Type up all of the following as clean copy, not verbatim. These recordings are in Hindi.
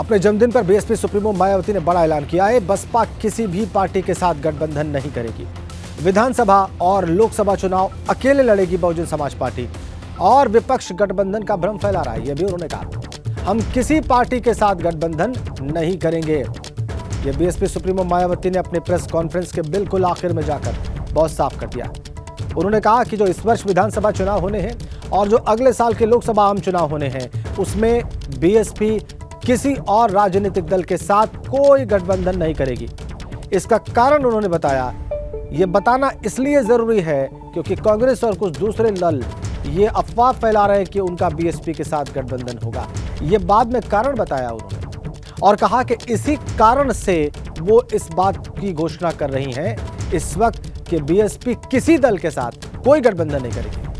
अपने जन्मदिन पर बीएसपी सुप्रीमो मायावती ने बड़ा ऐलान किया है। बसपा किसी भी पार्टी के साथ गठबंधन नहीं करेगी। विधानसभा और लोकसभा चुनाव अकेले लड़ेगी बहुजन समाज पार्टी और विपक्ष गठबंधन का भ्रम फैला रहा है, यह भी उन्होंने कहा। हम किसी पार्टी के साथ गठबंधन नहीं करेंगे। यह बीएसपी सुप्रीमो मायावती ने अपने प्रेस कॉन्फ्रेंस के बिल्कुल आखिर में जाकर बहुत साफ कर दिया। उन्होंने कहा कि जो इस वर्ष विधानसभा चुनाव होने हैं और जो अगले साल के लोकसभा आम चुनाव होने हैं, उसमें बीएसपी किसी और राजनीतिक दल के साथ कोई गठबंधन नहीं करेगी। इसका कारण उन्होंने बताया, ये बताना इसलिए जरूरी है क्योंकि कांग्रेस और कुछ दूसरे दल ये अफवाह फैला रहे हैं कि उनका बीएसपी के साथ गठबंधन होगा। ये बाद में कारण बताया उन्होंने और कहा कि इसी कारण से वो इस बात की घोषणा कर रही हैं इस वक्त कि बीएसपी किसी दल के साथ कोई गठबंधन नहीं करेगी।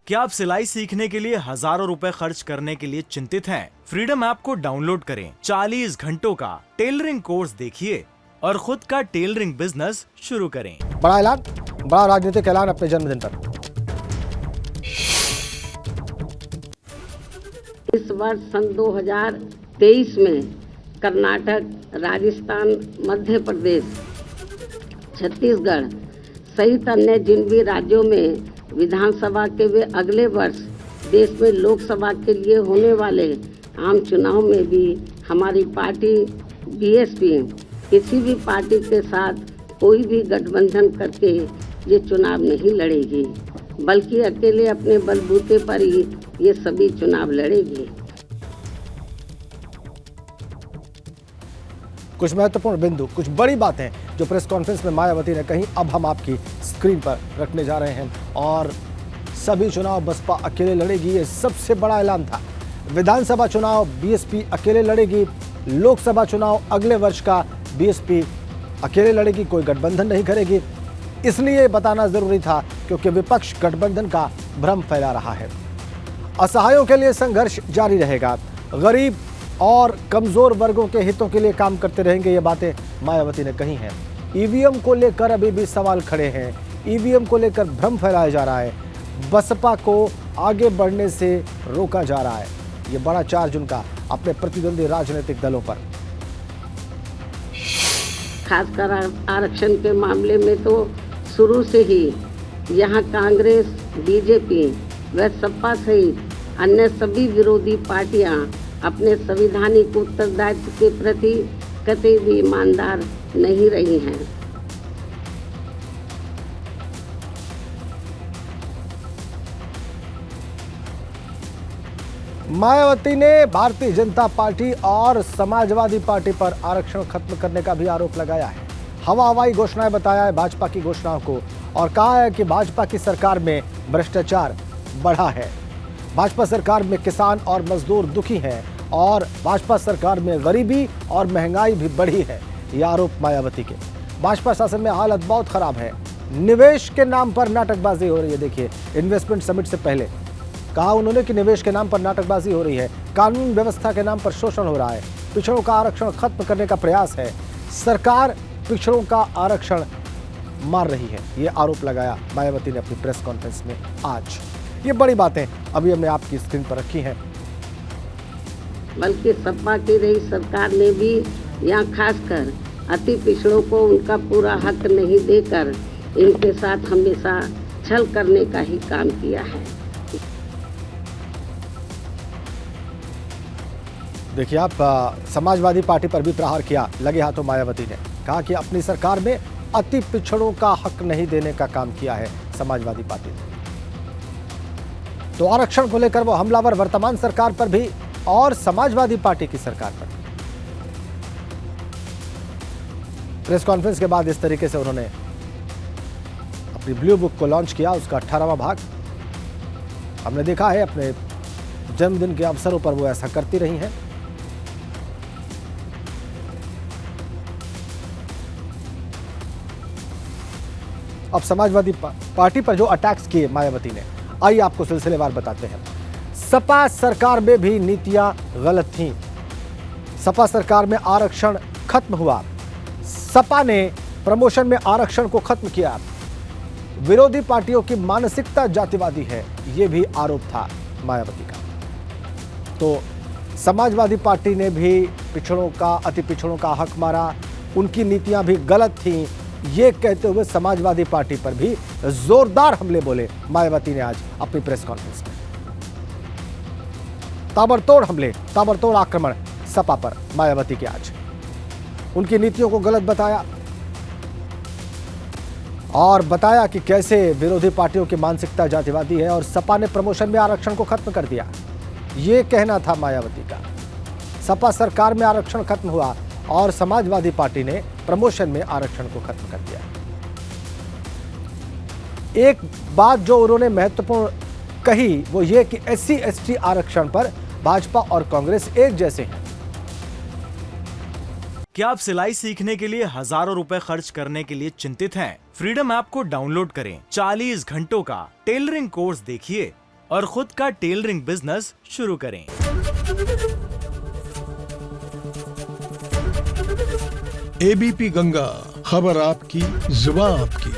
क्या आप सिलाई सीखने के लिए हजारों रुपए खर्च करने के लिए चिंतित हैं? फ्रीडम ऐप को डाउनलोड करें, 40 घंटों का टेलरिंग कोर्स देखिए और खुद का टेलरिंग बिजनेस शुरू करें। बड़ा ऐलान, बड़ा राजनीतिक ऐलान अपने जन्मदिन पर। इस वर्ष सन 2023 में कर्नाटक, राजस्थान, मध्य प्रदेश, छत्तीसगढ़ सहित अन्य जिन भी राज्यों में विधानसभा के वे अगले वर्ष देश में लोकसभा के लिए होने वाले आम चुनाव में भी हमारी पार्टी बीएसपी किसी भी पार्टी के साथ कोई भी गठबंधन करके ये चुनाव नहीं लड़ेगी, बल्कि अकेले अपने बलबूते पर ही ये सभी चुनाव लड़ेगी। कुछ महत्वपूर्ण बिंदु, कुछ बड़ी बातें जो प्रेस कॉन्फ्रेंस में मायावती ने कही, अब हम आपकी स्क्रीन पर रखने जा रहे हैं। और सभी चुनाव बसपा अकेले लड़ेगी, ये सबसे बड़ा ऐलान था। विधानसभा चुनाव बीएसपी अकेले लड़ेगी, लोकसभा चुनाव अगले वर्ष का बीएसपी अकेले लड़ेगी, कोई गठबंधन नहीं करेगी। इसलिए बताना जरूरी था क्योंकि विपक्ष गठबंधन का भ्रम फैला रहा है। असहायों के लिए संघर्ष जारी रहेगा, गरीब और कमजोर वर्गों के हितों के लिए काम करते रहेंगे, ये बातें मायावती ने कही हैं। ईवीएम को लेकर अभी भी सवाल खड़े हैं, ईवीएम को लेकर भ्रम फैलाया जा रहा है, बसपा को आगे बढ़ने से रोका जा रहा है। ये बड़ा चार्ज उनका अपने प्रतिद्वंदी राजनीतिक दलों पर। खासकर आरक्षण के मामले में तो शुरू से ही यहाँ कांग्रेस, बीजेपी व सपा सहित अन्य सभी विरोधी पार्टियां अपने संवैधानिक उत्तरदायित्व के प्रति कतई भी ईमानदार नहीं रही हैं। मायावती ने भारतीय जनता पार्टी और समाजवादी पार्टी पर आरक्षण खत्म करने का भी आरोप लगाया है। हवाई घोषणाएं बताया है भाजपा की घोषणाओं को और कहा है कि भाजपा की सरकार में भ्रष्टाचार बढ़ा है, भाजपा सरकार में किसान और मजदूर दुखी हैं और भाजपा सरकार में गरीबी और महंगाई भी बढ़ी है। यह आरोप मायावती के। भाजपा शासन में हालत बहुत खराब है, निवेश के नाम पर नाटकबाजी हो रही है। देखिए, इन्वेस्टमेंट समिट से पहले कहा उन्होंने कि निवेश के नाम पर नाटकबाजी हो रही है, कानून व्यवस्था के नाम पर शोषण हो रहा है, पिछड़ों का आरक्षण खत्म करने का प्रयास है, सरकार पिछड़ों का आरक्षण मार रही है। ये आरोप लगाया मायावती ने अपनी प्रेस कॉन्फ्रेंस में आज। ये बड़ी बातें अभी हमने आपकी स्क्रीन पर रखी हैं। बल्कि सपा की रही सरकार ने भी यहाँ खासकर अति पिछड़ों को उनका पूरा हक नहीं देकर इनके साथ हमेशा छल करने का ही काम किया है। देखिए, आप समाजवादी पार्टी पर भी प्रहार किया लगे हाथों मायावती ने। कहा कि अपनी सरकार में अति पिछड़ों का हक नहीं देने का काम किया है समाजवादी पार्टी ने। तो आरक्षण को लेकर वो हमलावर वर्तमान सरकार पर भी और समाजवादी पार्टी की सरकार पर। प्रेस कॉन्फ्रेंस के बाद इस तरीके से उन्होंने अपनी ब्लू बुक को लॉन्च किया, उसका 18वां भाग। हमने देखा है अपने जन्मदिन के अवसरों पर वो ऐसा करती रही हैं। अब समाजवादी पार्टी पर जो अटैक्स किए मायावती ने, आइए आपको सिलसिलेवार बताते हैं। सपा सरकार में भी नीतियां गलत थीं। सपा सरकार में आरक्षण खत्म हुआ, सपा ने प्रमोशन में आरक्षण को खत्म किया। विरोधी पार्टियों की मानसिकता जातिवादी है, ये भी आरोप था मायावती का। तो समाजवादी पार्टी ने भी पिछड़ों का, अति पिछड़ों का हक मारा, उनकी नीतियां भी गलत थीं, ये कहते हुए समाजवादी पार्टी पर भी जोरदार हमले बोले मायावती ने आज अपनी प्रेस कॉन्फ्रेंस में। ताबड़तोड़ हमले, ताबड़तोड़ आक्रमण सपा पर मायावती के आज। उनकी नीतियों को गलत बताया और बताया कि कैसे विरोधी पार्टियों की मानसिकता जातिवादी है और सपा ने प्रमोशन में आरक्षण को खत्म कर दिया, ये कहना था मायावती का। सपा सरकार में आरक्षण खत्म हुआ और समाजवादी पार्टी ने प्रमोशन में आरक्षण को खत्म कर दिया। एक बात जो उन्होंने महत्वपूर्ण कही वो ये कि SC ST आरक्षण पर भाजपा और कांग्रेस एक जैसे हैं। क्या आप सिलाई सीखने के लिए हजारों रुपए खर्च करने के लिए चिंतित हैं? फ्रीडम ऐप को डाउनलोड करें, 40 घंटों का टेलरिंग कोर्स देखिए और खुद का टेलरिंग बिजनेस शुरू करें। ABP गंगा, खबर आपकी, जुबान आपकी।